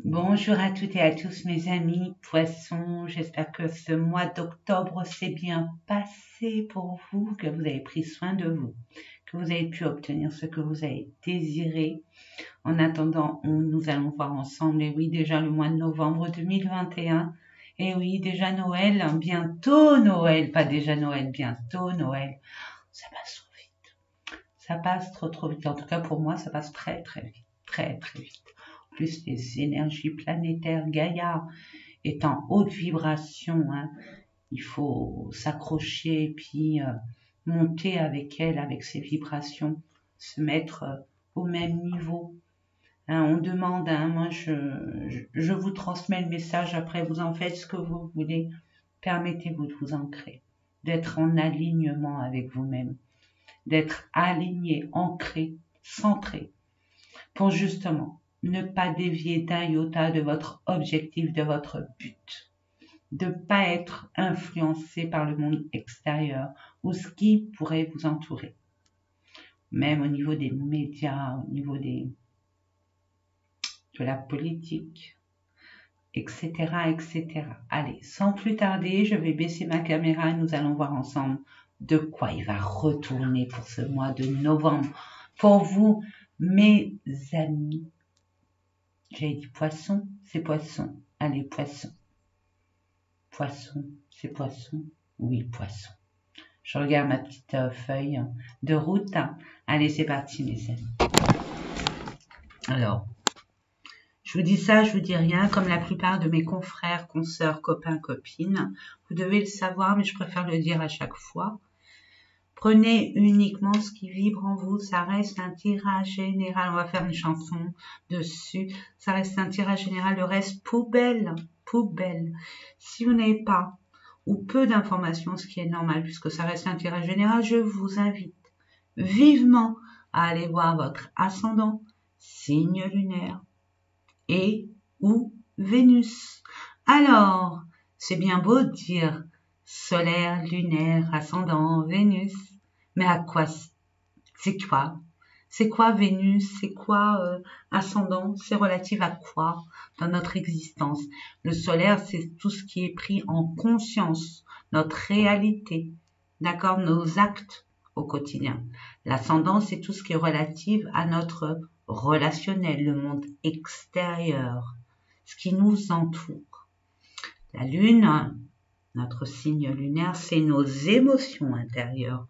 Bonjour à toutes et à tous mes amis poissons, j'espère que ce mois d'octobre s'est bien passé pour vous, que vous avez pris soin de vous, que vous avez pu obtenir ce que vous avez désiré. En attendant, nous allons voir ensemble, et oui, déjà le mois de novembre 2021, et oui, déjà Noël, bientôt Noël, pas déjà Noël, bientôt Noël. Ça passe trop vite, ça passe trop vite, en tout cas pour moi ça passe très vite, très vite. Plus les énergies planétaires, Gaïa est en haute vibration, hein. Il faut s'accrocher et puis monter avec elle, avec ses vibrations, se mettre au même niveau. Hein, on demande, hein, moi je vous transmets le message, après vous en faites ce que vous voulez. Permettez-vous de vous ancrer, d'être en alignement avec vous-même, d'être aligné, ancré, centré, pour justement ne pas dévier d'un iota de votre objectif, de votre but, de ne pas être influencé par le monde extérieur ou ce qui pourrait vous entourer, même au niveau des médias, au niveau de la politique, etc., etc. Allez, sans plus tarder, je vais baisser ma caméra et nous allons voir ensemble de quoi il va retourner pour ce mois de novembre. Pour vous, mes amis, j'ai dit poisson, c'est poisson. Allez, poisson. Poisson, c'est poisson. Oui, poisson. Je regarde ma petite feuille de route. Allez, c'est parti, mes amis. Alors, je vous dis ça, je vous dis rien, comme la plupart de mes confrères, consoeurs, copains, copines. Vous devez le savoir, mais je préfère le dire à chaque fois. Prenez uniquement ce qui vibre en vous, ça reste un tirage général, on va faire une chanson dessus, ça reste un tirage général, le reste poubelle, poubelle. Si vous n'avez pas ou peu d'informations, ce qui est normal puisque ça reste un tirage général, je vous invite vivement à aller voir votre ascendant, signe lunaire et ou Vénus. Alors, c'est bien beau de dire solaire, lunaire, ascendant, Vénus. Mais à quoi c'est quoi? C'est quoi Vénus? C'est quoi ascendant? C'est relatif à quoi dans notre existence? Le solaire, c'est tout ce qui est pris en conscience, notre réalité, d'accord? Nos actes au quotidien. L'ascendant, c'est tout ce qui est relatif à notre relationnel, le monde extérieur, ce qui nous entoure. La lune, notre signe lunaire, c'est nos émotions intérieures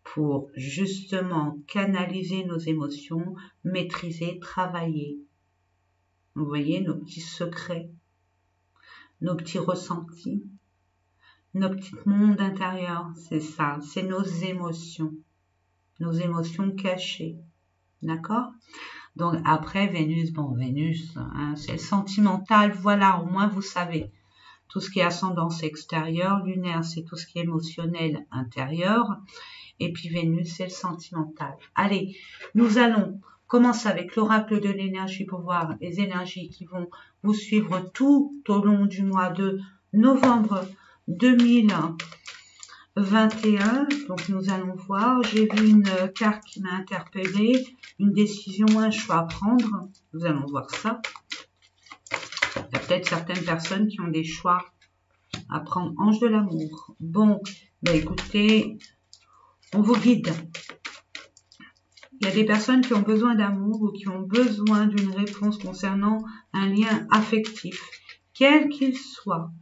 pour justement canaliser nos émotions, maîtriser, travailler. Vous voyez nos petits secrets, nos petits ressentis, nos petits mondes intérieurs, c'est ça, c'est nos émotions cachées, d'accord? Donc après Vénus, bon Vénus, hein, c'est le sentimental, voilà, au moins vous savez. Tout ce qui est ascendance extérieure, lunaire, c'est tout ce qui est émotionnel intérieur. Et puis Vénus, c'est le sentimental. Allez, nous allons commencer avec l'oracle de l'énergie pour voir les énergies qui vont vous suivre tout au long du mois de novembre 2021. Donc nous allons voir, j'ai vu une carte qui m'a interpellée, une décision, un choix à prendre. Nous allons voir ça. Il y a peut-être certaines personnes qui ont des choix à prendre. Ange de l'amour. Bon, bah écoutez, on vous guide. Il y a des personnes qui ont besoin d'amour ou qui ont besoin d'une réponse concernant un lien affectif, quel qu'il soit.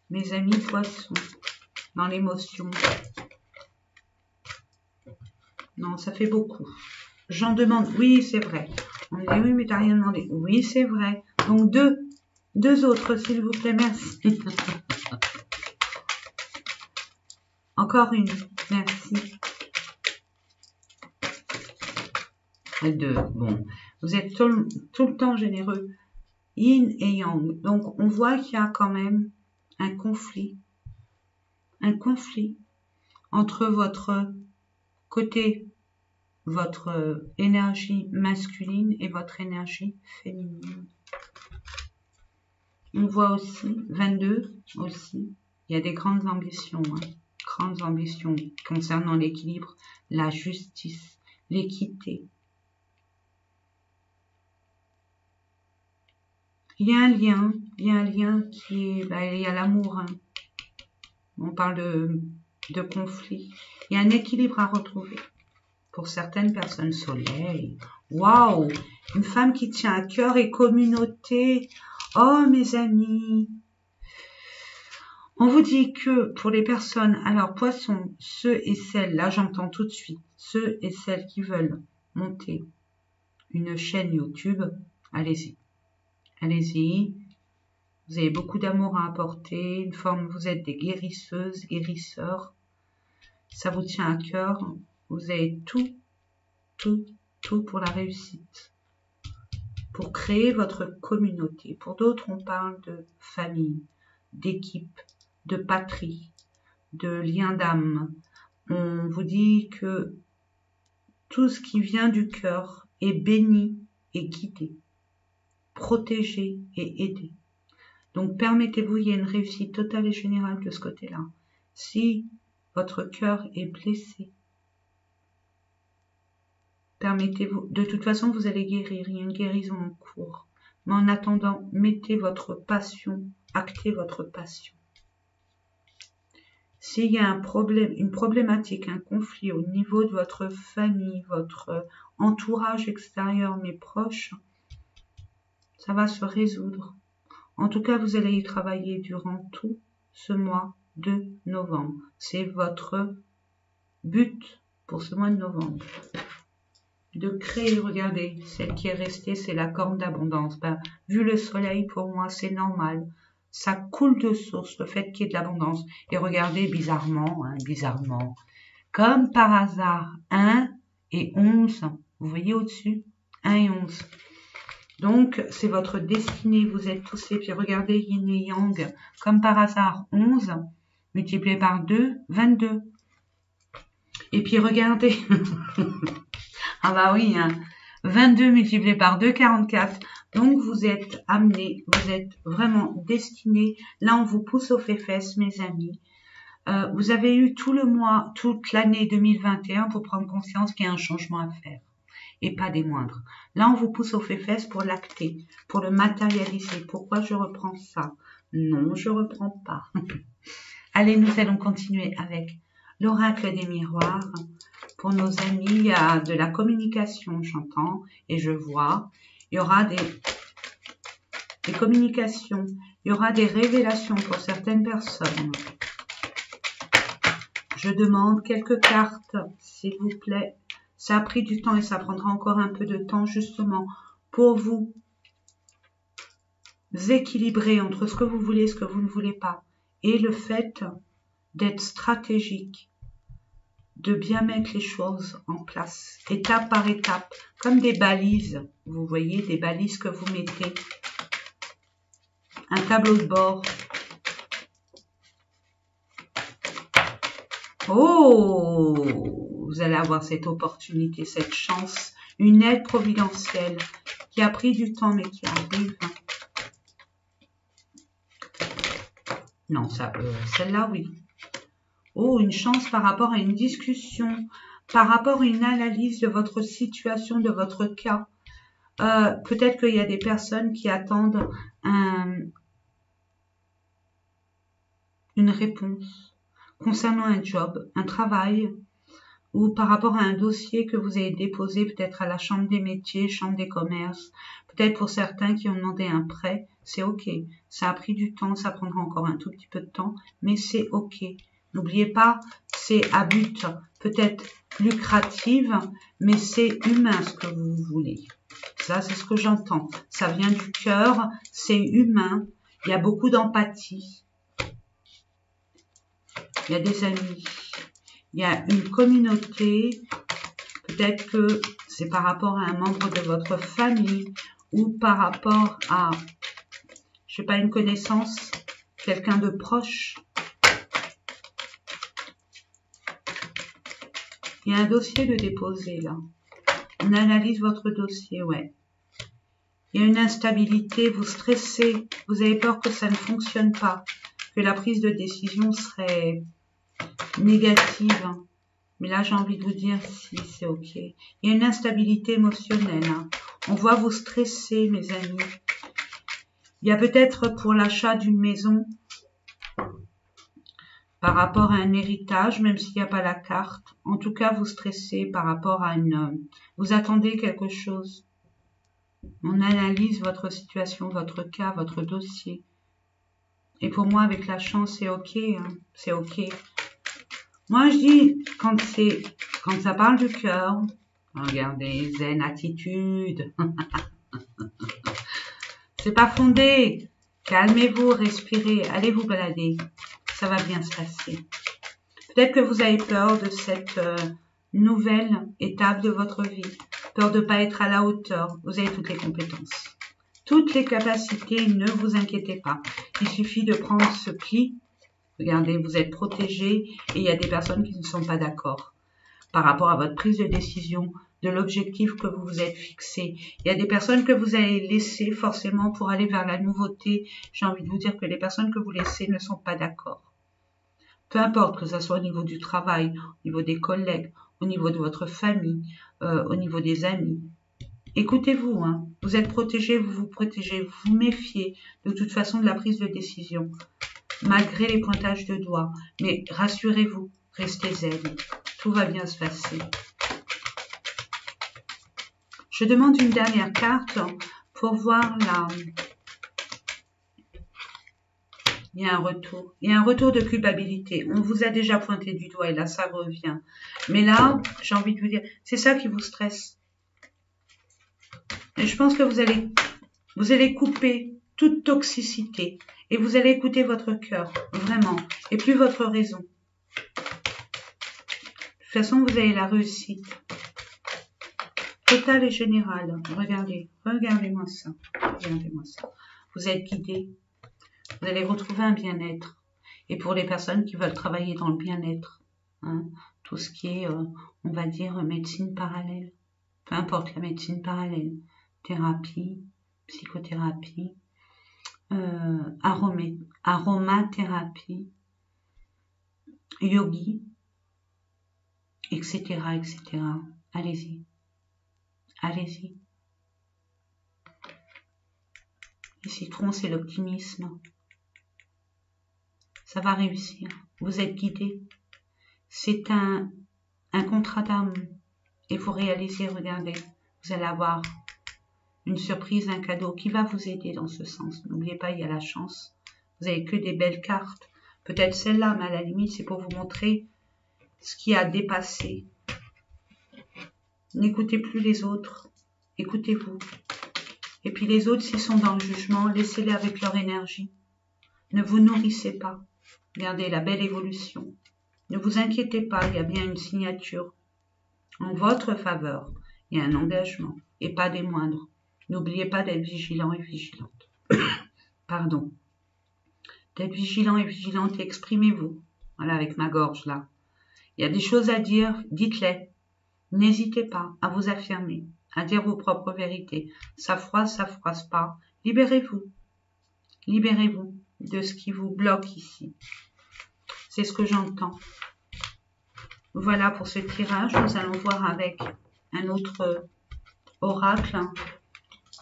Mes amis poissons, dans l'émotion. Non, ça fait beaucoup. J'en demande, oui, c'est vrai. On me dit, oui, mais t'as rien demandé. Oui, c'est vrai. Donc deux autres, s'il vous plaît, merci. Encore une, merci. Deux, bon. Vous êtes tout le temps généreux. Yin et Yang. Donc, on voit qu'il y a quand même un conflit entre votre côté, votre énergie masculine et votre énergie féminine. On voit aussi, 22 aussi, il y a des grandes ambitions concernant l'équilibre, la justice, l'équité. il y a un lien qui est, il y a l'amour, hein. On parle de conflit. Il y a un équilibre à retrouver. Pour certaines personnes, soleil. Waouh! Une femme qui tient à cœur et communauté. Oh, mes amis! On vous dit que pour les personnes, alors poissons, ceux et celles, là j'entends tout de suite, ceux et celles qui veulent monter une chaîne YouTube, allez-y. Allez-y. Vous avez beaucoup d'amour à apporter, une forme, vous êtes des guérisseuses, guérisseurs. Ça vous tient à cœur. Vous avez tout pour la réussite. Pour créer votre communauté. Pour d'autres, on parle de famille, d'équipe, de patrie, de lien d'âme. On vous dit que tout ce qui vient du cœur est béni et guidé, protégé et aidé. Donc permettez-vous, il y a une réussite totale et générale de ce côté-là. Si votre cœur est blessé, permettez-vous, de toute façon vous allez guérir, il y a une guérison en cours. Mais en attendant, mettez votre passion, actez votre passion. S'il y a un problème, une problématique, un conflit au niveau de votre famille, votre entourage extérieur, mais proche, ça va se résoudre. En tout cas, vous allez y travailler durant tout ce mois de novembre. C'est votre but pour ce mois de novembre. De créer, regardez, celle qui est restée, c'est la corne d'abondance. Vu le soleil, pour moi, c'est normal. Ça coule de source, le fait qu'il y ait de l'abondance. Et regardez, bizarrement, comme par hasard, 1 et 11, vous voyez au-dessus, 1 et 11. Donc, c'est votre destinée, vous êtes tous les... Puis regardez, yin et yang, comme par hasard, 11, multiplié par 2, 22. Et puis regardez, ah bah oui, 22 multiplié par 2, 44. Donc, vous êtes amenés, vous êtes vraiment destinés. Là, on vous pousse aux fesses, mes amis. Vous avez eu tout le mois, toute l'année 2021 pour prendre conscience qu'il y a un changement à faire. Et pas des moindres. Là, on vous pousse aux fesses pour l'acter, pour le matérialiser. Pourquoi je reprends ça? Non, je reprends pas. Allez, nous allons continuer avec l'oracle des miroirs. Pour nos amis, il y a de la communication, j'entends et je vois. Il y aura des communications, il y aura des révélations pour certaines personnes. Je demande quelques cartes, s'il vous plaît. Ça a pris du temps et ça prendra encore un peu de temps justement pour vous équilibrer entre ce que vous voulez et ce que vous ne voulez pas. Et le fait d'être stratégique, de bien mettre les choses en place, étape par étape, comme des balises. Vous voyez, des balises que vous mettez. Un tableau de bord. Oh, vous allez avoir cette opportunité, cette chance, une aide providentielle qui a pris du temps mais qui arrive. Non, celle-là, oui. Oh, une chance par rapport à une discussion, par rapport à une analyse de votre situation, de votre cas. Peut-être qu'il y a des personnes qui attendent une réponse concernant un job, un travail, ou par rapport à un dossier que vous avez déposé peut-être à la Chambre des métiers, Chambre des commerces, peut-être pour certains qui ont demandé un prêt, c'est ok. Ça a pris du temps, ça prendra encore un tout petit peu de temps, mais c'est ok. N'oubliez pas, c'est à but peut-être lucratif, mais c'est humain ce que vous voulez. Ça, c'est ce que j'entends. Ça vient du cœur, c'est humain, il y a beaucoup d'empathie. Il y a des amis, il y a une communauté, peut-être que c'est par rapport à un membre de votre famille ou par rapport à, je sais pas, une connaissance, quelqu'un de proche. Il y a un dossier de déposer là. On analyse votre dossier, ouais. Il y a une instabilité, vous stressez, vous avez peur que ça ne fonctionne pas, que la prise de décision serait négative. Mais là, j'ai envie de vous dire si c'est ok. Il y a une instabilité émotionnelle. On voit vous stresser, mes amis. Il y a peut-être pour l'achat d'une maison, par rapport à un héritage, même s'il n'y a pas la carte. En tout cas, vous stressez par rapport à vous attendez quelque chose. On analyse votre situation, votre cas, votre dossier. Et pour moi, avec la chance, c'est ok. Hein, c'est ok. Moi, je dis, quand ça parle du cœur, regardez, zen attitude. C'est pas fondé. Calmez-vous, respirez, allez vous balader. Ça va bien se passer. Peut-être que vous avez peur de cette nouvelle étape de votre vie. Peur de ne pas être à la hauteur. Vous avez toutes les compétences. Toutes les capacités, ne vous inquiétez pas. Il suffit de prendre ce pli. Regardez, vous êtes protégé et il y a des personnes qui ne sont pas d'accord par rapport à votre prise de décision, de l'objectif que vous vous êtes fixé. Il y a des personnes que vous allez laisser forcément pour aller vers la nouveauté. J'ai envie de vous dire que les personnes que vous laissez ne sont pas d'accord. Peu importe que ce soit au niveau du travail, au niveau des collègues, au niveau de votre famille, au niveau des amis. Écoutez-vous, hein. Vous êtes protégé, vous vous protégez, vous méfiez de toute façon de la prise de décision, malgré les pointages de doigts. Mais rassurez-vous, restez zen, tout va bien se passer. Je demande une dernière carte pour voir la... Il y a un retour. Il y a un retour de culpabilité. On vous a déjà pointé du doigt et là, ça revient. Mais là, j'ai envie de vous dire, c'est ça qui vous stresse. Et je pense que vous allez couper toute toxicité et vous allez écouter votre cœur, vraiment, et plus votre raison. De toute façon, vous avez la réussite. Totale et générale. Regardez, regardez-moi ça. Regardez-moi ça. Vous êtes guidé. Vous allez retrouver un bien-être. Et pour les personnes qui veulent travailler dans le bien-être, hein, tout ce qui est, on va dire, médecine parallèle, peu importe la médecine parallèle, thérapie, psychothérapie, aromathérapie, yogi, etc., etc. Allez-y. Allez-y. Le citron, c'est l'optimisme. Ça va réussir. Vous êtes guidé. C'est un contrat d'âme. Et vous réalisez, regardez, vous allez avoir une surprise, un cadeau qui va vous aider dans ce sens. N'oubliez pas, il y a la chance. Vous n'avez que des belles cartes. Peut-être celle-là, mais à la limite, c'est pour vous montrer ce qui a dépassé. N'écoutez plus les autres. Écoutez-vous. Et puis les autres, s'ils sont dans le jugement, laissez-les avec leur énergie. Ne vous nourrissez pas. Regardez la belle évolution. Ne vous inquiétez pas, il y a bien une signature. En votre faveur, il y a un engagement, et pas des moindres. N'oubliez pas d'être vigilant et vigilante. Pardon. D'être vigilant et vigilante, exprimez-vous. Voilà, avec ma gorge là. Il y a des choses à dire, dites-les. N'hésitez pas à vous affirmer, à dire vos propres vérités. Ça froisse pas. Libérez-vous. Libérez-vous de ce qui vous bloque ici. C'est ce que j'entends. Voilà pour ce tirage. Nous allons voir avec un autre oracle.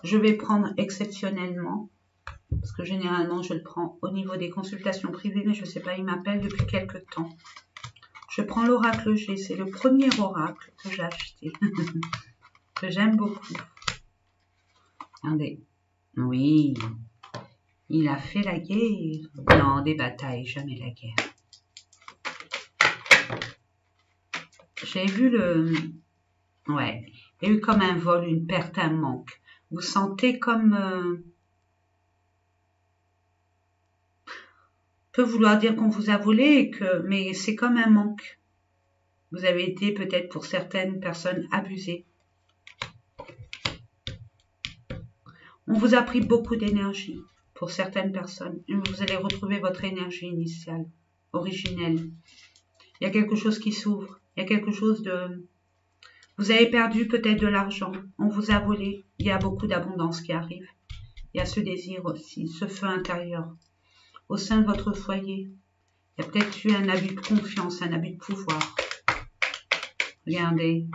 Je vais prendre exceptionnellement, parce que généralement je le prends au niveau des consultations privées, mais je ne sais pas, il m'appelle depuis quelques temps. Je prends l'oracle G, c'est le premier oracle que j'ai acheté, que j'aime beaucoup. Regardez, oui, il a fait la guerre. Non, des batailles, jamais la guerre. J'ai vu ouais, il y a eu comme un vol, une perte, un manque. Vous sentez comme... peut vouloir dire qu'on vous a volé, mais c'est comme un manque. Vous avez été peut-être pour certaines personnes abusées. On vous a pris beaucoup d'énergie pour certaines personnes. Et vous allez retrouver votre énergie initiale, originelle. Il y a quelque chose qui s'ouvre. Il y a quelque chose de... Vous avez perdu peut-être de l'argent. On vous a volé. Il y a beaucoup d'abondance qui arrive. Il y a ce désir aussi, ce feu intérieur. Au sein de votre foyer, il y a peut-être eu un abus de confiance, un abus de pouvoir. Regardez,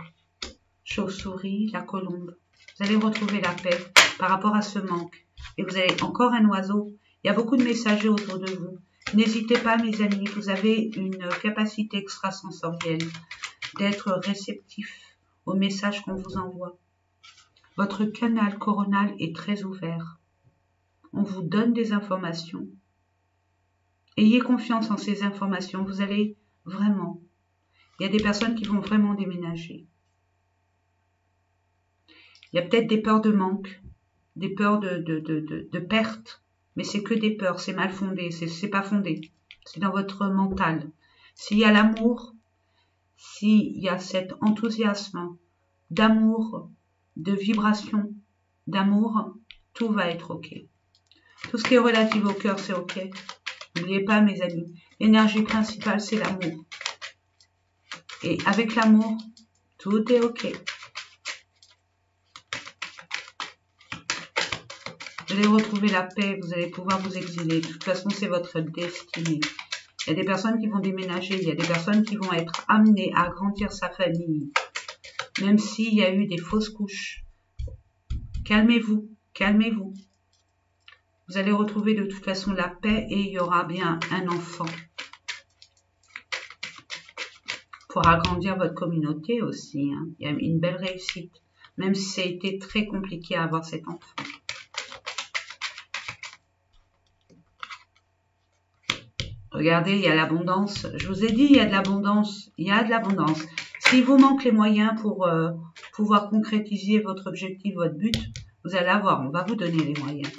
chauve-souris, la colombe. Vous allez retrouver la paix par rapport à ce manque. Et vous avez encore un oiseau. Il y a beaucoup de messagers autour de vous. N'hésitez pas, mes amis, vous avez une capacité extrasensorielle d'être réceptif aux messages qu'on vous envoie. Votre canal coronal est très ouvert. On vous donne des informations. Ayez confiance en ces informations. Vous allez vraiment... Il y a des personnes qui vont vraiment déménager. Il y a peut-être des peurs de manque, des peurs de perte. Mais c'est que des peurs, c'est mal fondé, c'est pas fondé. C'est dans votre mental. S'il y a l'amour, s'il y a cet enthousiasme d'amour, de vibration, d'amour, tout va être OK. Tout ce qui est relatif au cœur, c'est OK. N'oubliez pas, mes amis, l'énergie principale, c'est l'amour. Et avec l'amour, tout est OK. Vous allez retrouver la paix, vous allez pouvoir vous exiler. De toute façon, c'est votre destinée. Il y a des personnes qui vont déménager, il y a des personnes qui vont être amenées à agrandir sa famille. Même s'il y a eu des fausses couches. Calmez-vous, calmez-vous. Vous allez retrouver de toute façon la paix et il y aura bien un enfant. Pour agrandir votre communauté aussi. Hein. Il y a une belle réussite. Même si ça a été très compliqué à avoir cet enfant. Regardez, il y a l'abondance. Je vous ai dit, il y a de l'abondance. Il y a de l'abondance. S'il vous manque les moyens pour pouvoir concrétiser votre objectif, votre but, vous allez avoir. On va vous donner les moyens.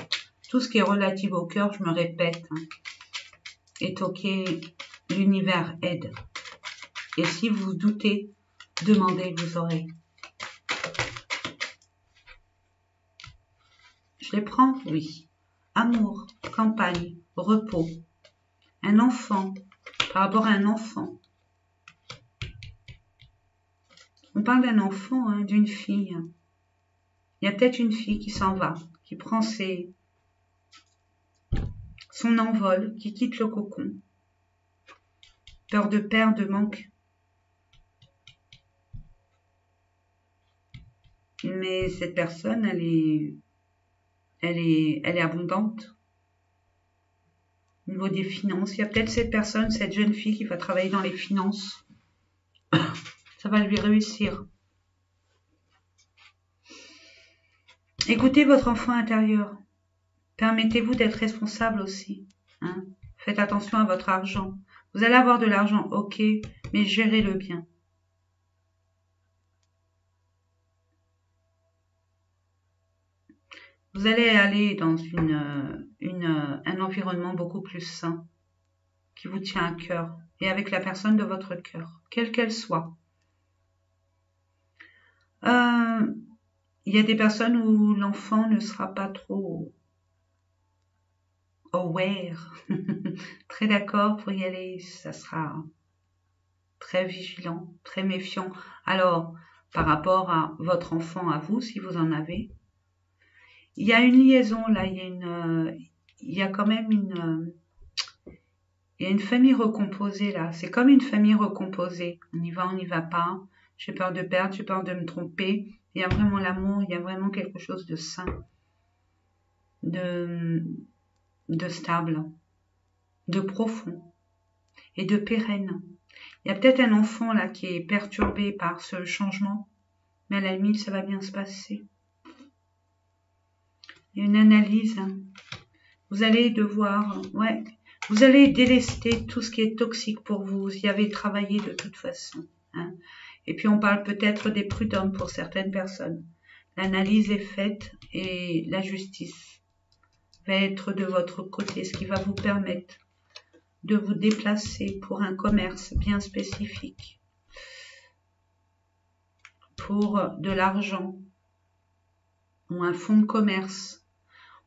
Tout ce qui est relatif au cœur, je me répète, hein, est OK. L'univers aide. Et si vous doutez, demandez, vous aurez. Je les prends? Oui. Amour, campagne, repos. Un enfant, par rapport à un enfant. On parle d'un enfant, hein, d'une fille. Il y a peut-être une fille qui s'en va, qui prend son envol, qui quitte le cocon. Peur de perdre, de manque. Mais cette personne, elle est abondante. Au niveau des finances, il y a peut-être cette personne, cette jeune fille qui va travailler dans les finances. Ça va lui réussir. Écoutez votre enfant intérieur. Permettez-vous d'être responsable aussi. Hein. Faites attention à votre argent. Vous allez avoir de l'argent, OK, mais gérez-le bien. Vous allez aller dans un environnement beaucoup plus sain, qui vous tient à cœur, et avec la personne de votre cœur, quelle qu'elle soit. Il y a des personnes où l'enfant ne sera pas trop aware, très d'accord pour y aller, ça sera très vigilant, très méfiant. Alors, par rapport à votre enfant, à vous, si vous en avez, il y a une liaison là, il y a quand même il y a une famille recomposée là. C'est comme une famille recomposée. On y va pas. J'ai peur de perdre, j'ai peur de me tromper. Il y a vraiment l'amour, il y a vraiment quelque chose de sain, de stable, de profond et de pérenne. Il y a peut-être un enfant là qui est perturbé par ce changement, mais à la limite, ça va bien se passer. Il y a une analyse. Vous allez devoir, vous allez délester tout ce qui est toxique pour vous. Vous y avez travaillé de toute façon. Hein. Et puis on parle peut-être des prud'hommes pour certaines personnes. L'analyse est faite et la justice va être de votre côté, ce qui va vous permettre de vous déplacer pour un commerce bien spécifique, pour de l'argent ou un fonds de commerce.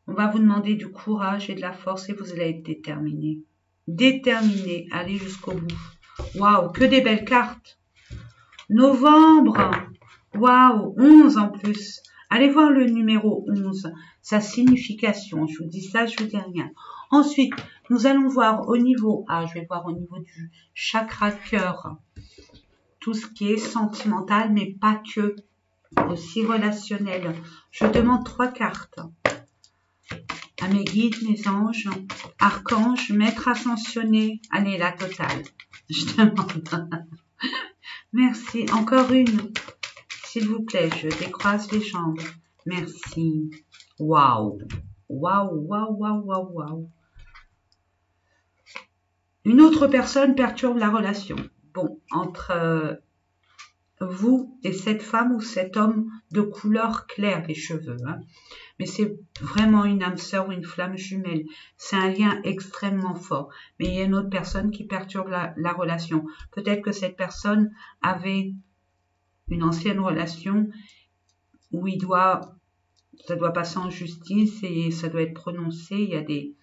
On va vous demander du courage et de la force et vous allez être déterminé. Déterminé, allez jusqu'au bout. Waouh, que des belles cartes. Novembre, waouh, 11 en plus. Allez voir le numéro 11, sa signification. Je vous dis ça, je vous dis rien. Ensuite, nous allons voir au niveau, je vais voir au niveau du chakra cœur. Tout ce qui est sentimental, mais pas que. Aussi relationnel. Je demande 3 cartes. à mes guides, mes anges, archanges, maîtres ascensionnés. Allez, la totale. Je demande. Merci. Encore une. S'il vous plaît, je décroise les jambes. Merci. Waouh. Waouh, waouh, waouh, waouh, waouh. Une autre personne perturbe la relation. Bon, entre vous et cette femme ou cet homme de couleur claire des cheveux. Hein. Mais c'est vraiment une âme sœur ou une flamme jumelle. C'est un lien extrêmement fort. Mais il y a une autre personne qui perturbe la relation. Peut-être que cette personne avait une ancienne relation où ça doit passer en justice et ça doit être prononcé. Il y a des,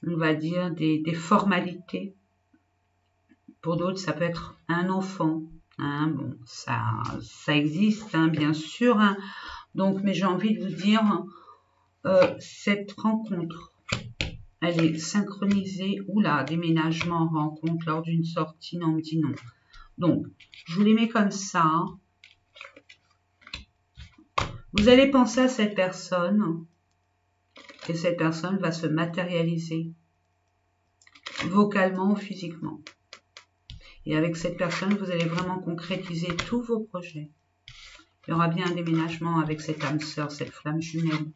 on va dire, des formalités. Pour d'autres, ça peut être un enfant. Hein, bon, ça existe, hein, bien sûr. Hein. Donc, mais j'ai envie de vous dire, cette rencontre, elle est synchronisée. Oula, déménagement, rencontre lors d'une sortie, non, me dit non. Donc, je vous les mets comme ça. Vous allez penser à cette personne et cette personne va se matérialiser vocalement ou physiquement. Et avec cette personne, vous allez vraiment concrétiser tous vos projets. Il y aura bien un déménagement avec cette âme sœur, cette flamme jumelle.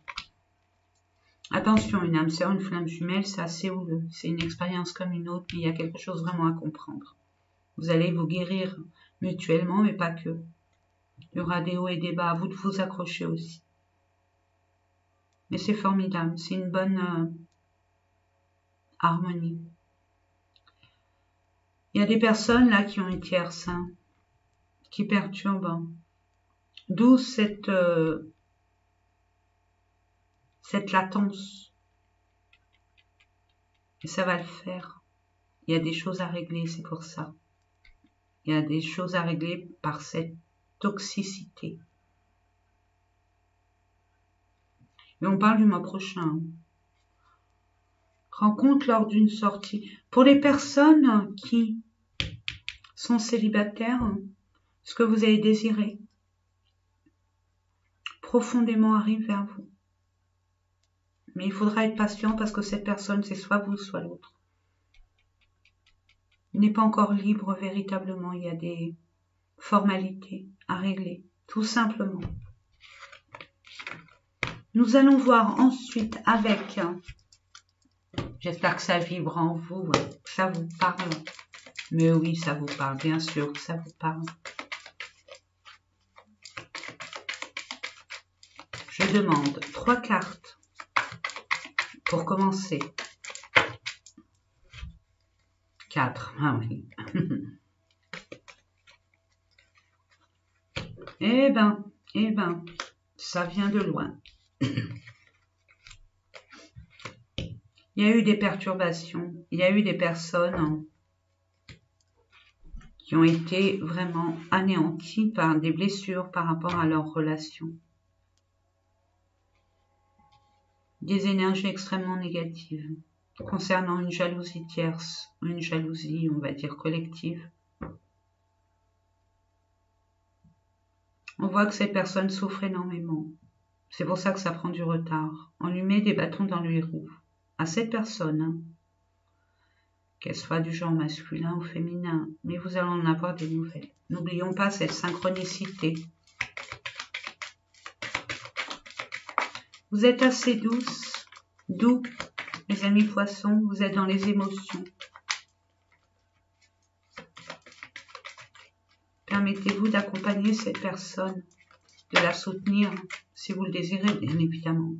Attention, une âme sœur, une flamme jumelle, c'est assez houleux. C'est une expérience comme une autre, mais il y a quelque chose vraiment à comprendre. Vous allez vous guérir mutuellement, mais pas que. Il y aura des hauts et des bas, à vous de vous accrocher aussi. Mais c'est formidable, c'est une bonne harmonie. Il y a des personnes là qui ont une tierce, hein, qui perturbent. D'où cette latence. Et ça va le faire. Il y a des choses à régler, c'est pour ça. Il y a des choses à régler par cette toxicité. Et on parle du mois prochain. Rencontre lors d'une sortie. Pour les personnes qui sont célibataires, ce que vous avez désiré profondément arrive vers vous. Mais il faudra être patient parce que cette personne, c'est soit vous, soit l'autre. Il n'est pas encore libre véritablement. Il y a des formalités à régler, tout simplement. Nous allons voir ensuite avec, j'espère que ça vibre en vous, que ça vous parle. Mais oui, ça vous parle, bien sûr que ça vous parle. Je demande 3 cartes pour commencer. 4, ah oui. Eh ben, ça vient de loin. Il y a eu des perturbations, il y a eu des personnes qui ont été vraiment anéanties par des blessures par rapport à leur relation. Des énergies extrêmement négatives concernant une jalousie tierce, une jalousie, on va dire, collective. On voit que cette personne souffre énormément. C'est pour ça que ça prend du retard. On lui met des bâtons dans les roues. À cette personne, hein, qu'elle soit du genre masculin ou féminin, mais vous allez en avoir des nouvelles. N'oublions pas cette synchronicité. Vous êtes assez douce, doux, les amis poissons, vous êtes dans les émotions. Permettez-vous d'accompagner cette personne, de la soutenir, si vous le désirez, bien évidemment.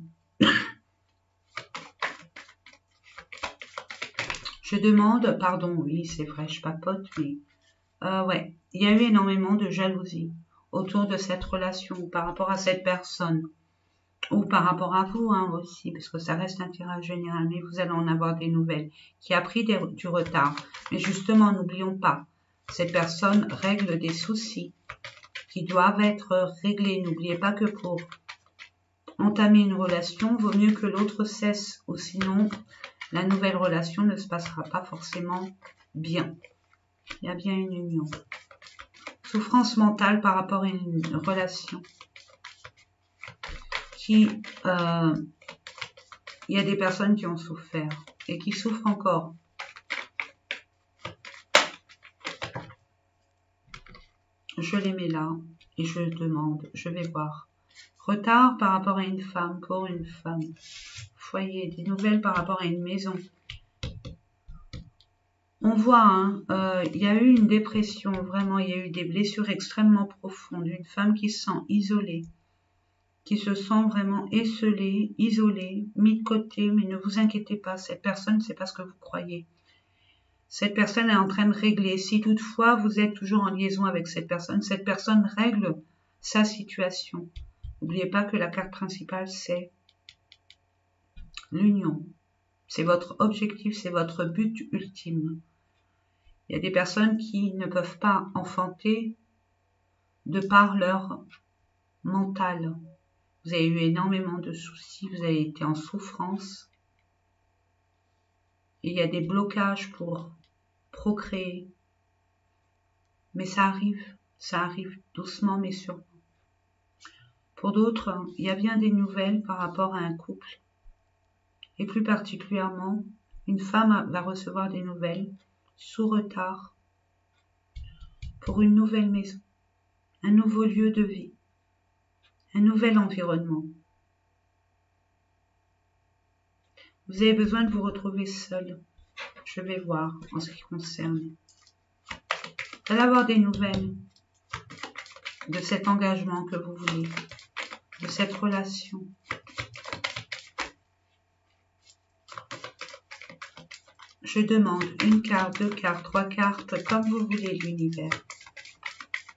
Je demande, pardon, oui, c'est vrai, je papote, mais ouais, il y a eu énormément de jalousie autour de cette relation, par rapport à cette personne, ou par rapport à vous hein, aussi, parce que ça reste un tirage général, mais vous allez en avoir des nouvelles, qui a pris du retard. Mais justement, n'oublions pas, cette personne règle des soucis qui doivent être réglés. N'oubliez pas que pour entamer une relation, vaut mieux que l'autre cesse, ou sinon la nouvelle relation ne se passera pas forcément bien. Il y a bien une union. Souffrance mentale par rapport à une relation qui Il y a des personnes qui ont souffert et qui souffrent encore. Je les mets là et je demande, je vais voir. Retard par rapport à une femme, pour une femme. Foyer, des nouvelles par rapport à une maison. On voit, hein, il y a eu une dépression, vraiment, il y a eu des blessures extrêmement profondes. Une femme qui se sent isolée, qui se sent vraiment esselée, isolée, mise de côté, mais ne vous inquiétez pas, cette personne, c'est pas ce que vous croyez. Cette personne est en train de régler. Si toutefois vous êtes toujours en liaison avec cette personne règle sa situation. N'oubliez pas que la carte principale, c'est l'union. C'est votre objectif, c'est votre but ultime. Il y a des personnes qui ne peuvent pas enfanter de par leur mental. Vous avez eu énormément de soucis, vous avez été en souffrance. Et il y a des blocages pour procréer. Mais ça arrive doucement mais sûrement. Pour d'autres, il y a bien des nouvelles par rapport à un couple. Et plus particulièrement, une femme va recevoir des nouvelles sous retard pour une nouvelle maison, un nouveau lieu de vie, un nouvel environnement. Vous avez besoin de vous retrouver seul. Je vais voir en ce qui concerne. Vous allez avoir des nouvelles de cet engagement que vous voulez, de cette relation. Je demande une carte, 2 cartes, 3 cartes, comme vous voulez l'univers.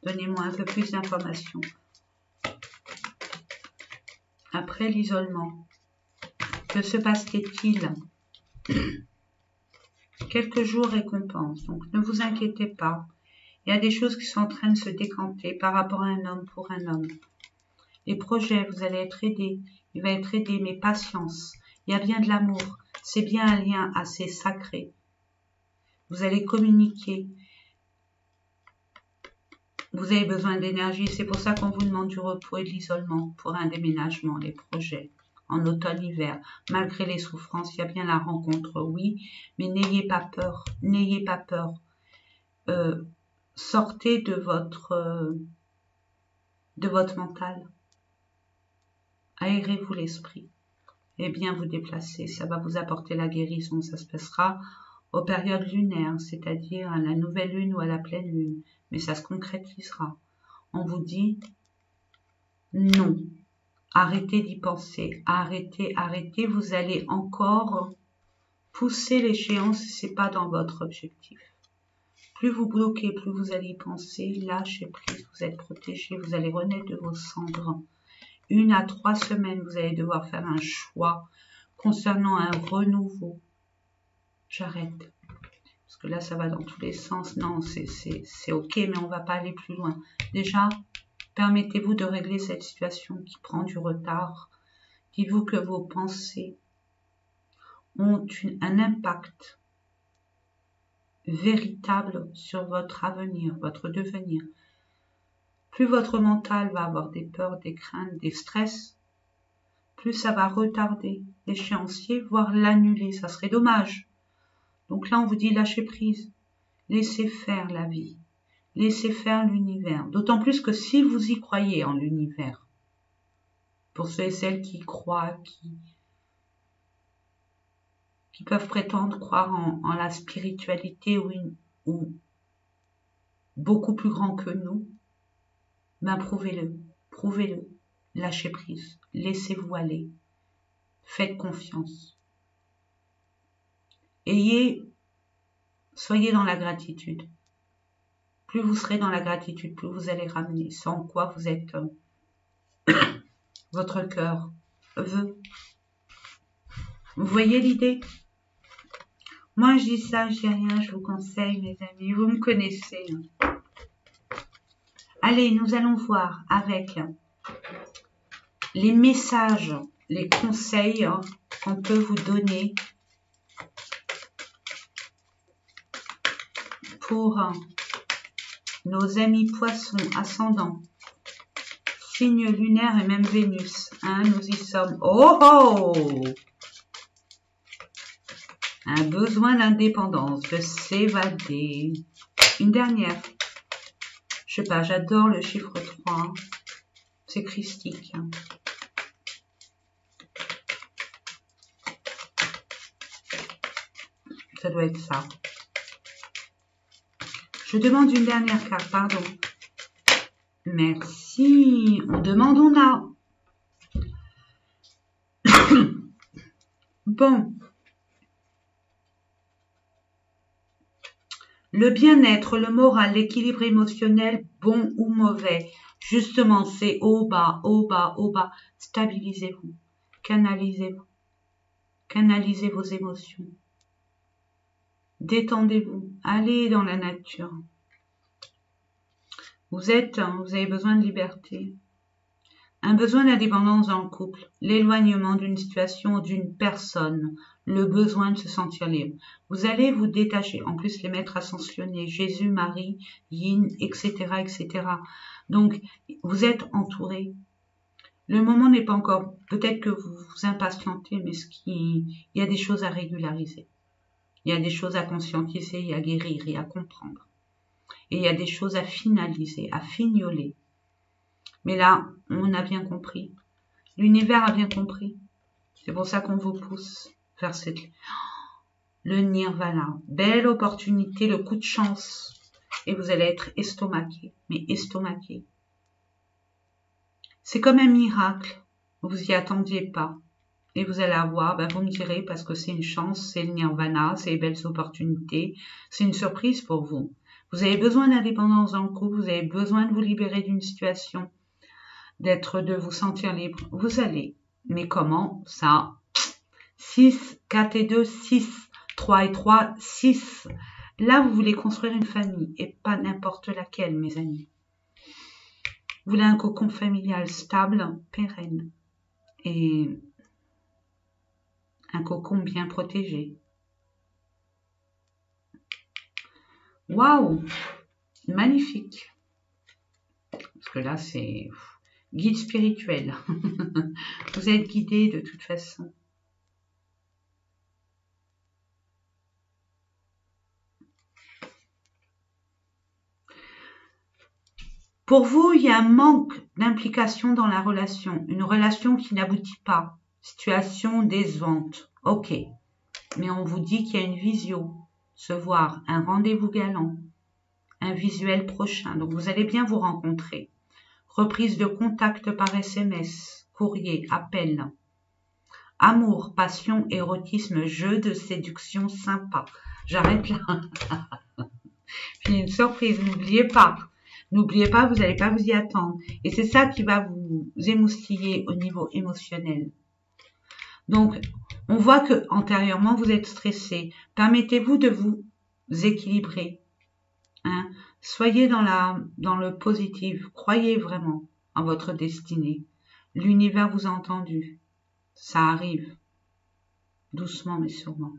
Donnez-moi un peu plus d'informations. Après l'isolement, que se passe-t-il? Quelques jours récompense, donc ne vous inquiétez pas. Il y a des choses qui sont en train de se décanter par rapport à un homme pour un homme. Les projets, vous allez être aidés, il va être aidé, mais patience. Il y a bien de l'amour, c'est bien un lien assez sacré. Vous allez communiquer. Vous avez besoin d'énergie, c'est pour ça qu'on vous demande du repos et de l'isolement pour un déménagement, les projets. En automne-hiver, malgré les souffrances, il y a bien la rencontre, oui, mais n'ayez pas peur, n'ayez pas peur. Sortez de votre mental. Aérez-vous l'esprit et bien vous déplacer. Ça va vous apporter la guérison. Ça se passera aux périodes lunaires, c'est-à-dire à la nouvelle lune ou à la pleine lune. Mais ça se concrétisera. On vous dit non. Arrêtez d'y penser. Arrêtez, arrêtez. Vous allez encore pousser l'échéance si ce n'est pas dans votre objectif. Plus vous bloquez, plus vous allez y penser. Lâchez prise. Vous êtes protégé. Vous allez renaître de vos cendres. 1 à 3 semaines, vous allez devoir faire un choix concernant un renouveau. J'arrête. Parce que là, ça va dans tous les sens. Non, c'est ok, mais on ne va pas aller plus loin. Déjà, permettez-vous de régler cette situation qui prend du retard. Dites-vous que vos pensées ont un impact véritable sur votre avenir, votre devenir. Plus votre mental va avoir des peurs, des craintes, des stress, plus ça va retarder l'échéancier, voire l'annuler. Ça serait dommage. Donc là, on vous dit lâchez prise. Laissez faire la vie. Laissez faire l'univers. D'autant plus que si vous y croyez en l'univers, pour ceux et celles qui y croient, qui peuvent prétendre croire en la spiritualité ou beaucoup plus grand que nous, ben prouvez-le, prouvez-le, lâchez prise, laissez-vous aller, faites confiance. Soyez dans la gratitude. Plus vous serez dans la gratitude, plus vous allez ramener, sans quoi vous êtes, votre cœur veut. Vous voyez l'idée? Moi je dis ça, je dis rien, je vous conseille mes amis, vous me connaissez. Allez, nous allons voir avec les messages, les conseils qu'on peut vous donner pour nos amis poissons, ascendants, signe lunaire et même Vénus. Hein, nous y sommes. Oh oh! Un besoin d'indépendance, de s'évader. Une dernière. Je sais pas, j'adore le chiffre 3. C'est christique. Ça doit être ça. Je demande une dernière carte, pardon. Merci. On demande, on a. Bon. Le bien-être, le moral, l'équilibre émotionnel, bon ou mauvais. Justement, c'est haut, bas, haut, bas, haut, bas. Stabilisez-vous. Canalisez-vous. Canalisez vos émotions. Détendez-vous. Allez dans la nature. Vous avez besoin de liberté. Un besoin d'indépendance dans le couple, l'éloignement d'une situation ou d'une personne, le besoin de se sentir libre. Vous allez vous détacher. En plus, les maîtres ascensionnés, Jésus, Marie, Yin, etc., etc. Donc, vous êtes entouré. Le moment n'est pas encore. Peut-être que vous vous impatientez, mais il y a des choses à régulariser. Il y a des choses à conscientiser, à guérir et à comprendre. Et il y a des choses à finaliser, à fignoler. Mais là, on a bien compris. L'univers a bien compris. C'est pour ça qu'on vous pousse vers le nirvana. Belle opportunité, le coup de chance. Et vous allez être estomaqué. Mais estomaqué. C'est comme un miracle. Vous y attendiez pas. Et vous allez avoir, vous me direz, parce que c'est une chance, c'est le nirvana, c'est les belles opportunités. C'est une surprise pour vous. Vous avez besoin d'indépendance dans le couple, vous avez besoin de vous libérer d'une situation, de vous sentir libre. Vous allez. Mais comment? Ça, 6, 4 et 2, 6, 3 et 3, 6. Là, vous voulez construire une famille, et pas n'importe laquelle, mes amis. Vous voulez un cocon familial stable, pérenne, et un cocon bien protégé. Waouh! Magnifique! Parce que là, c'est guide spirituel. Vous êtes guidé de toute façon. Pour vous, il y a un manque d'implication dans la relation. Une relation qui n'aboutit pas. Situation décevante. Ok. Mais on vous dit qu'il y a une visio. Se voir. Un rendez-vous galant. Un visuel prochain. Donc vous allez bien vous rencontrer. Reprise de contact par SMS. Courrier. Appel. Amour, passion, érotisme, jeu de séduction sympa. J'arrête là. Puis une surprise, n'oubliez pas. N'oubliez pas, vous n'allez pas vous y attendre. Et c'est ça qui va vous émoustiller au niveau émotionnel. Donc, on voit que antérieurement, vous êtes stressé. Permettez-vous de vous équilibrer. Hein? Soyez dans le positif. Croyez vraiment en votre destinée. L'univers vous a entendu. Ça arrive. Doucement mais sûrement.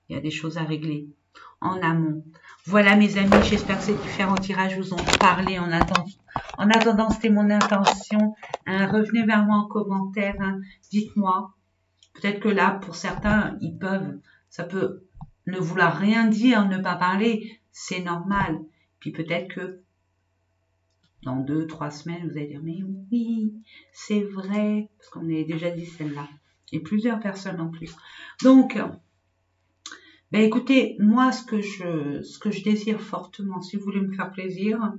Il y a des choses à régler en amont. Voilà mes amis, j'espère que ces différents tirages vous ont parlé. En attendant, c'était mon intention. Hein, revenez vers moi en commentaire. Hein, dites-moi. Peut-être que là, pour certains, ça peut ne vouloir rien dire, ne pas parler. C'est normal. Puis peut-être que dans 2, 3 semaines, vous allez dire, mais oui, c'est vrai. Parce qu'on avait déjà dit celle-là. Et plusieurs personnes en plus. Donc, écoutez, moi, ce que je désire fortement, si vous voulez me faire plaisir,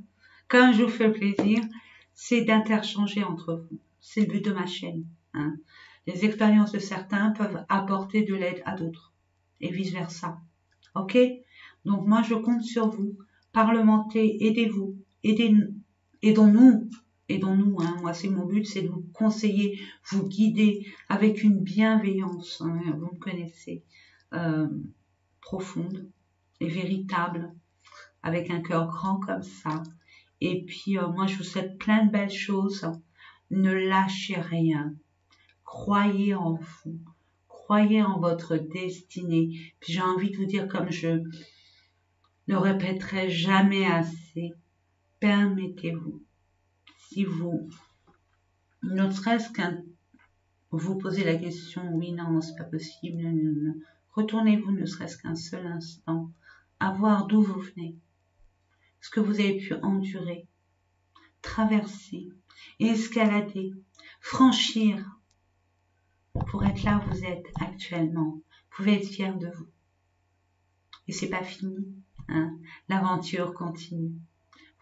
quand je vous fais plaisir, c'est d'interchanger entre vous. C'est le but de ma chaîne. Hein. Les expériences de certains peuvent apporter de l'aide à d'autres. Et vice-versa. Ok? Donc, moi, je compte sur vous. Parlementez, aidez-vous. Aidons-nous. Aidons-nous. Hein. Moi, c'est mon but, c'est de vous conseiller, vous guider avec une bienveillance. Hein, vous me connaissez. Profonde et véritable, avec un cœur grand comme ça. Et puis, moi, je vous souhaite plein de belles choses. Ne lâchez rien. Croyez en vous. Croyez en votre destinée. Puis j'ai envie de vous dire, comme je le répéterai jamais assez, permettez-vous, si vous, ne serait-ce qu'un, vous posez la question, oui, non, c'est pas possible, Retournez-vous ne serait-ce qu'un seul instant à voir d'où vous venez, ce que vous avez pu endurer, traverser, escalader, franchir pour être là où vous êtes actuellement. Vous pouvez être fier de vous. Et c'est pas fini, hein. L'aventure continue.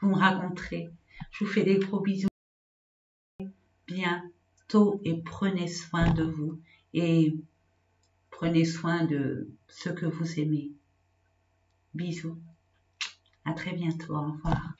Vous me raconterez. Je vous fais des gros bisous. Bientôt et prenez soin de vous et prenez soin de ceux que vous aimez. Bisous. À très bientôt. Au revoir.